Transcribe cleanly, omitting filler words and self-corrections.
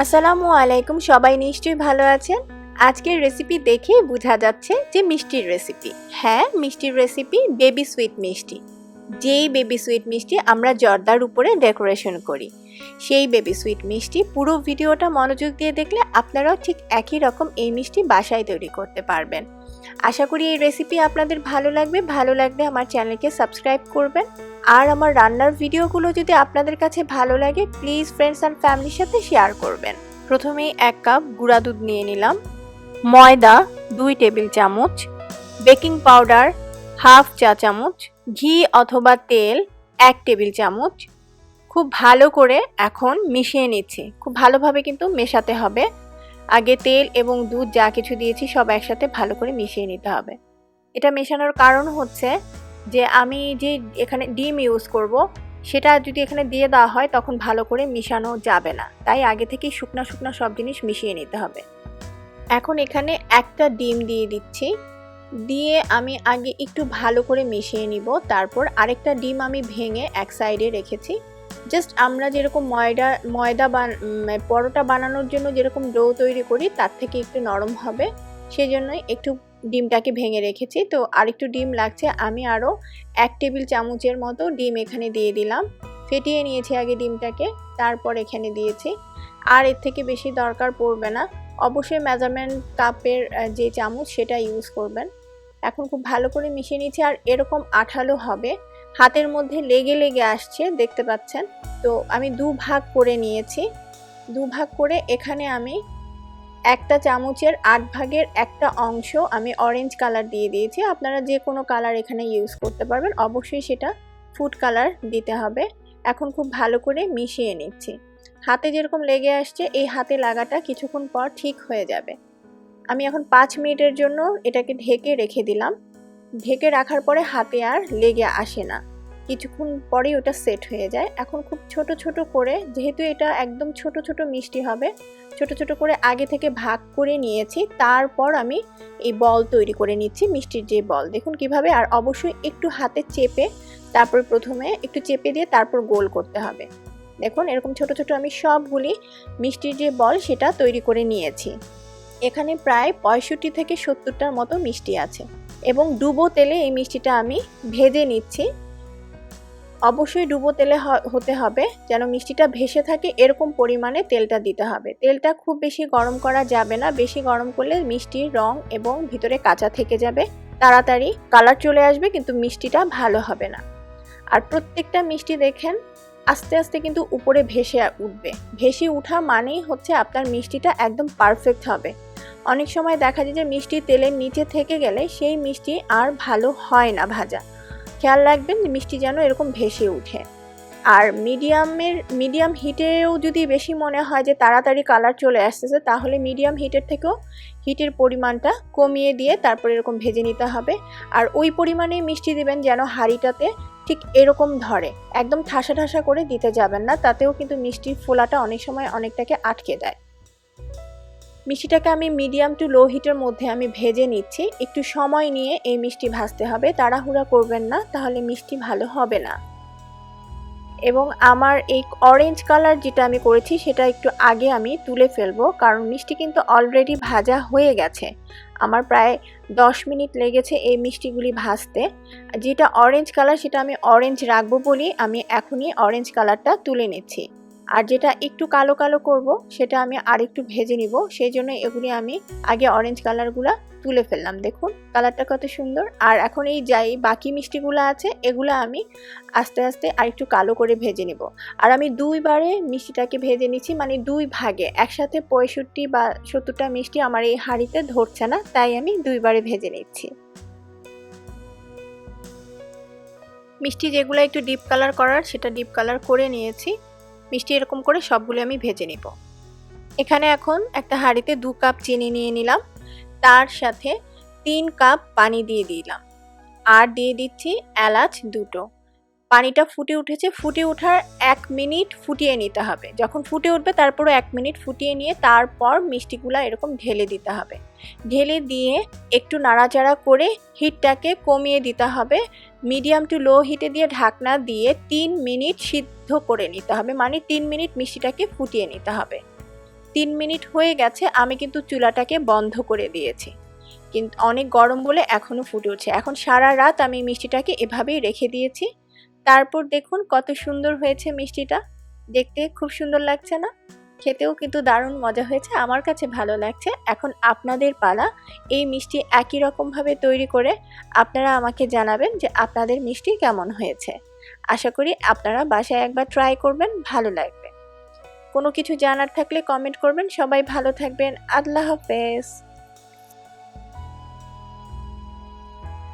আসসালামু আলাইকুম, সবাই নিশ্চয়ই ভালো আছেন। আজকের রেসিপি দেখে বোঝা যাচ্ছে যে মিষ্টির রেসিপি। হ্যাঁ, মিষ্টির রেসিপি বেবি সুইট মিষ্টি। যেই বেবি সুইট মিষ্টি আমরা জর্দার উপরে ডেকোরেশন করি, সেই বেবি সুইট মিষ্টি। পুরো ভিডিওটা মনোযোগ দিয়ে দেখলে আপনারাও ঠিক একই রকম এই মিষ্টি বাসায় তৈরি করতে পারবেন। আশা করি এই রেসিপি আপনাদের ভালো লাগবে। ভালো লাগলে আমার চ্যানেলকে সাবস্ক্রাইব করবেন। আর আমার রান্নার ভিডিওগুলো যদি আপনাদের কাছে ভালো লাগে, প্লিজ ফ্রেন্ডস অ্যান্ড ফ্যামিলির সাথে শেয়ার করবেন। প্রথমেই 1 কাপ গুঁড়া দুধ নিয়ে নিলাম, ময়দা 2 টেবিল চামচ, বেকিং পাউডার হাফ চা চামচ, ঘি অথবা তেল 1 টেবিল চামচ। খুব ভালো করে এখন মিশিয়ে নিচ্ছি। খুব ভালোভাবে কিন্তু মেশাতে হবে। আগে তেল এবং দুধ যা কিছু দিয়েছি সব একসাথে ভালো করে মিশিয়ে নিতে হবে। এটা মেশানোর কারণ হচ্ছে যে আমি যে এখানে ডিম ইউজ করব, সেটা যদি এখানে দিয়ে দেওয়া হয় তখন ভালো করে মিশানো যাবে না। তাই আগে থেকেই শুকনা শুকনা সব জিনিস মিশিয়ে নিতে হবে। এখন এখানে একটা ডিম দিয়ে দিচ্ছি। দিয়ে আমি আগে একটু ভালো করে মিশিয়ে নিব। তারপর আরেকটা ডিম আমি ভেঙে এক সাইডে রেখেছি। জাস্ট আমরা যেরকম ময়দা পরোটা বানানোর জন্য যেরকম ডো তৈরি করি তার থেকে একটু নরম হবে, সেই জন্যই একটু ডিমটাকে ভেঙে রেখেছি। তো আরেকটু ডিম লাগছে, আমি আরও 1 টেবিল চামচের মতো ডিম এখানে দিয়ে দিলাম। ফেটিয়ে নিয়েছি আগে ডিমটাকে, তারপর এখানে দিয়েছি। আর এর থেকে বেশি দরকার পড়বে না। অবশ্যই মেজারমেন্ট কাপের যে চামচ সেটা ইউজ করবেন। এখন খুব ভালো করে মিশিয়ে নিচ্ছি। আর এরকম আঠালো হবে, হাতের মধ্যে লেগে লেগে আসছে, দেখতে পাচ্ছেন। তো আমি 2 ভাগ করে নিয়েছি। 2 ভাগ করে এখানে আমি একটা চামচের 8 ভাগের একটা অংশ আমি অরেঞ্জ কালার দিয়ে দিয়েছি। আপনারা যে কোনো কালার এখানে ইউজ করতে পারবেন, অবশ্যই সেটা ফুড কালার দিতে হবে। এখন খুব ভালো করে মিশিয়ে নিচ্ছি। হাতে যেরকম লেগে আসছে, এই হাতে লাগাটা কিছুক্ষণ পর ঠিক হয়ে যাবে। আমি এখন 5 মিনিটের জন্য এটাকে ঢেকে রেখে দিলাম। ঢেকে রাখার পরে হাতে আর লেগে আসে না, কিছুক্ষণ পরেই ওটা সেট হয়ে যায়। এখন খুব ছোট ছোট করে, যেহেতু এটা একদম ছোট ছোট মিষ্টি হবে, ছোট ছোট করে আগে থেকে ভাগ করে নিয়েছি। তারপর আমি এই বল তৈরি করে নিচ্ছি, মিষ্টির যে বল, দেখুন কিভাবে। আর অবশ্যই একটু হাতে চেপে, তারপর প্রথমে একটু চেপে দিয়ে তারপর গোল করতে হবে। দেখুন এরকম ছোট ছোট আমি সবগুলি মিষ্টির যে বল সেটা তৈরি করে নিয়েছি। এখানে প্রায় 65 থেকে 70টার মতো মিষ্টি আছে এবং ডুবো তেলে এই মিষ্টিটা আমি ভেজে নিচ্ছি। অবশ্যই ডুবো তেলে হতে হবে, যেন মিষ্টিটা ভেসে থাকে এরকম পরিমাণে তেলটা দিতে হবে। তেলটা খুব বেশি গরম করা যাবে না, বেশি গরম করলে মিষ্টির রং এবং ভিতরে কাঁচা থেকে যাবে, তাড়াতাড়ি কালার চলে আসবে কিন্তু মিষ্টিটা ভালো হবে না। আর প্রত্যেকটা মিষ্টি দেখেন আস্তে আস্তে কিন্তু উপরে ভেসে উঠবে। ভেসে ওঠা মানেই হচ্ছে আপনার মিষ্টিটা একদম পারফেক্ট হবে। অনেক সময় দেখা যায় যে মিষ্টি তেলের নিচে থেকে গেলে সেই মিষ্টি আর ভালো হয় না ভাজা। খেয়াল রাখবেন যে মিষ্টি যেন এরকম ভেসে উঠে। আর মিডিয়াম হিটেও যদি বেশি মনে হয় যে তাড়াতাড়ি কালার চলে আসতেছে, তাহলে মিডিয়াম হিটের থেকেও হিটের পরিমাণটা কমিয়ে দিয়ে তারপর এরকম ভেজে নিতে হবে। আর ওই পরিমাণেই মিষ্টি দিবেন যেন হাঁড়িটাতে ঠিক এরকম ধরে, একদম ঠাসা ঠাসা করে দিতে যাবেন না, তাতেও কিন্তু মিষ্টির ফোলাটা অনেক সময় অনেকটাকে আটকে দেয়। মিষ্টিটাকে আমি মিডিয়াম টু লো হিটের মধ্যে আমি ভেজে নিচ্ছি। একটু সময় নিয়ে এই মিষ্টি ভাজতে হবে, তাড়াহুড়া করবেন না, তাহলে মিষ্টি ভালো হবে না। এবং আমার এই অরেঞ্জ কালার যেটা আমি করেছি সেটা একটু আগে আমি তুলে ফেলবো, কারণ মিষ্টি কিন্তু অলরেডি ভাজা হয়ে গেছে। আমার প্রায় 10 মিনিট লেগেছে এই মিষ্টিগুলি ভাজতে। যেটা অরেঞ্জ কালার সেটা আমি অরেঞ্জ রাখবো বলি আমি এখনই অরেঞ্জ কালারটা তুলে নিচ্ছি। আর যেটা একটু কালো কালো করব সেটা আমি আরেকটু ভেজে নিব, সেই জন্য এগুলি আমি আগে অরেঞ্জ কালারগুলো তুলে ফেললাম। দেখুন কালারটা কত সুন্দর। আর এখন এই যাই বাকি মিষ্টিগুলো আছে এগুলো আমি আস্তে আস্তে আরেকটু কালো করে ভেজে নিব। আর আমি 2 বারে মিষ্টিটাকে ভেজে নিচ্ছি, মানে 2 ভাগে। একসাথে 65 বা 70টা মিষ্টি আমার এই হাঁড়িতে ধরছে না, তাই আমি 2 বারে ভেজে নিচ্ছি। মিষ্টি যেগুলো একটু ডিপ কালার করার সেটা ডিপ কালার করে নিয়েছি। মিষ্টি এরকম করে সবগুলো আমি ভেজে নিব। এখানে এখন একটা হাঁড়িতে 2 কাপ চিনি নিয়ে নিলাম, তার সাথে 3 কাপ পানি দিয়ে দিলাম। আর দিয়ে দিচ্ছি এলাচ 2টো। পানিটা ফুটে উঠেছে, ফুটে ওঠার 1 মিনিট ফুটিয়ে নিতে হবে। যখন ফুটে উঠবে তারপরও 1 মিনিট ফুটিয়ে নিয়ে তারপর মিষ্টিগুলো এরকম ঢেলে দিতে হবে। ঢেলে দিয়ে একটু নাড়াচাড়া করে হিটটাকে কমিয়ে দিতে হবে। মিডিয়াম টু লো হিটে দিয়ে ঢাকনা দিয়ে 3 মিনিট সিদ্ধ করে নিতে হবে, মানে 3 মিনিট মিষ্টিটাকে ফুটিয়ে নিতে হবে। 3 মিনিট হয়ে গেছে, আমি কিন্তু চুলাটাকে বন্ধ করে দিয়েছি। কিন্তু অনেক গরম বলে এখনো ফুটে উঠছে। এখন সারা রাত আমি মিষ্টিটাকে এভাবেই রেখে দিয়েছি। তারপর দেখুন কত সুন্দর হয়েছে মিষ্টিটা। দেখতে খুব সুন্দর লাগছে না? খেতেও কিন্তু দারুণ মজা হয়েছে, আমার কাছে ভালো লাগছে। এখন আপনাদের পালা এই মিষ্টি একই রকমভাবে তৈরি করে আপনারা আমাকে জানাবেন যে আপনাদের মিষ্টি কেমন হয়েছে। আশা করি আপনারা বাসায় একবার ট্রাই করবেন, ভালো লাগবে। কোনো কিছু জানার থাকলে কমেন্ট করবেন। সবাই ভালো থাকবেন। আল্লাহ হাফেজ।